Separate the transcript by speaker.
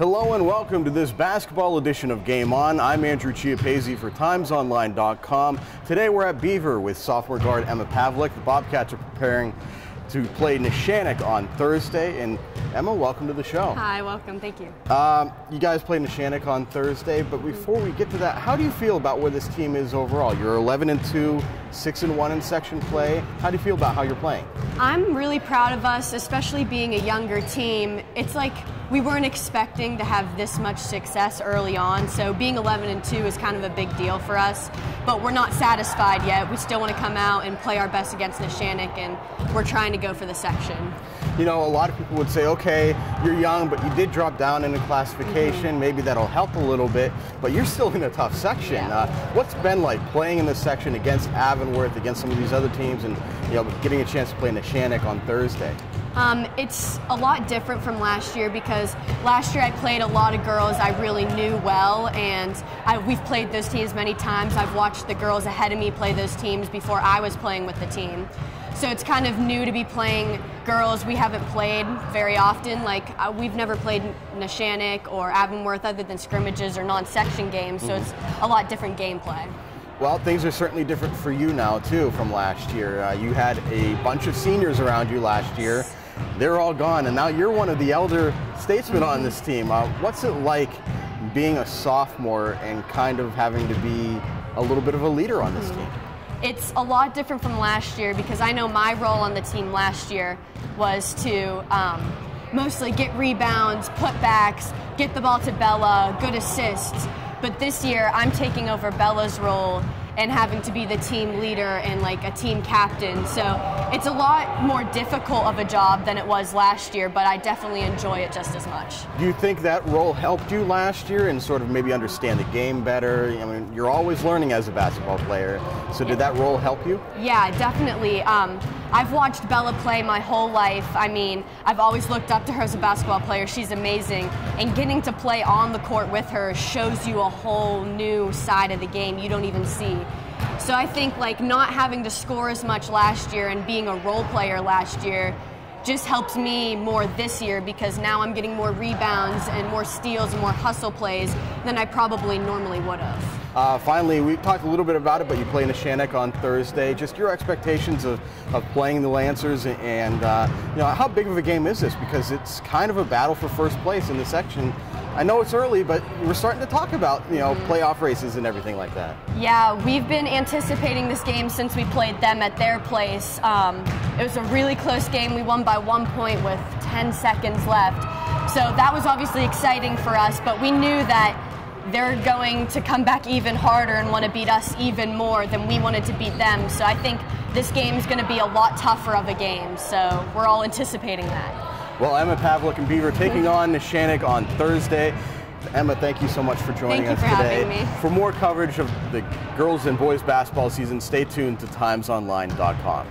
Speaker 1: Hello and welcome to this basketball edition of Game On. I'm Andrew Chiappazzi for TimesOnline.com. Today we're at Beaver with sophomore guard Emma Pavelek. The Bobcats are preparing to play Neshannock on Thursday. And Emma, welcome to the show.
Speaker 2: Hi, welcome. Thank you.
Speaker 1: You guys play Neshannock on Thursday, but before we get to that, how do you feel about where this team is overall? You're 11-2, 6-1 in section play. How do you feel about how you're playing?
Speaker 2: I'm really proud of us, especially being a younger team. It's like we weren't expecting to have this much success early on, so being 11-2 is kind of a big deal for us. But we're not satisfied yet. We still want to come out and play our best against Neshannock, and we're trying to go for the section.
Speaker 1: You know, a lot of people would say, okay, you're young, but you did drop down in the classification. Maybe that'll help a little bit, but you're still in a tough section.
Speaker 2: Yeah.
Speaker 1: What's been like playing in this section against Avonworth, against some of these other teams, and getting a chance to play Neshannock on Thursday?
Speaker 2: It's a lot different from last year because last year I played a lot of girls I really knew well, and we've played those teams many times. I've watched the girls ahead of me play those teams before I was playing with the team. So it's kind of new to be playing girls we haven't played very often. Like we've never played Neshannock or Avonworth other than scrimmages or non-section games, so it's a lot different gameplay.
Speaker 1: Well, things are certainly different for you now, too, from last year. You had a bunch of seniors around you last year. They're all gone, and now you're one of the elder statesmen on this team. What's it like being a sophomore and kind of having to be a little bit of a leader on this team?
Speaker 2: It's a lot different from last year because I know my role on the team last year was to mostly get rebounds, putbacks, get the ball to Bella, good assists. But this year, I'm taking over Bella's role and having to be the team leader and like a team captain. So it's a lot more difficult of a job than it was last year, but I definitely enjoy it just as much. Do
Speaker 1: you think that role helped you last year and sort of maybe understand the game better? I mean, you're always learning as a basketball player. So did that role help you?
Speaker 2: Yeah, definitely. I've watched Bella play my whole life. I mean, I've always looked up to her as a basketball player. She's amazing. And getting to play on the court with her shows you a whole new side of the game you don't even see. So I think like not having to score as much last year and being a role player last year just helps me more this year because now I'm getting more rebounds and more steals and more hustle plays than I probably normally would have.
Speaker 1: Finally, we talked a little bit about it, but you play Neshannock on Thursday. Just your expectations of playing the Lancers and how big of a game is this? Because it's kind of a battle for first place in the section. I know it's early, but we're starting to talk about playoff races and everything like that.
Speaker 2: Yeah, we've been anticipating this game since we played them at their place. It was a really close game. We won by 1 point with 10 seconds left. So that was obviously exciting for us, but we knew that they're going to come back even harder and want to beat us even more than we wanted to beat them. So I think this game is going to be a lot tougher of a game. So we're all anticipating that.
Speaker 1: Well, Emma Pavelek and Beaver taking on Neshannock on Thursday. Emma, thank you so much for joining us today.
Speaker 2: Thank you for having me.
Speaker 1: For more coverage of the girls and boys basketball season, stay tuned to TimesOnline.com.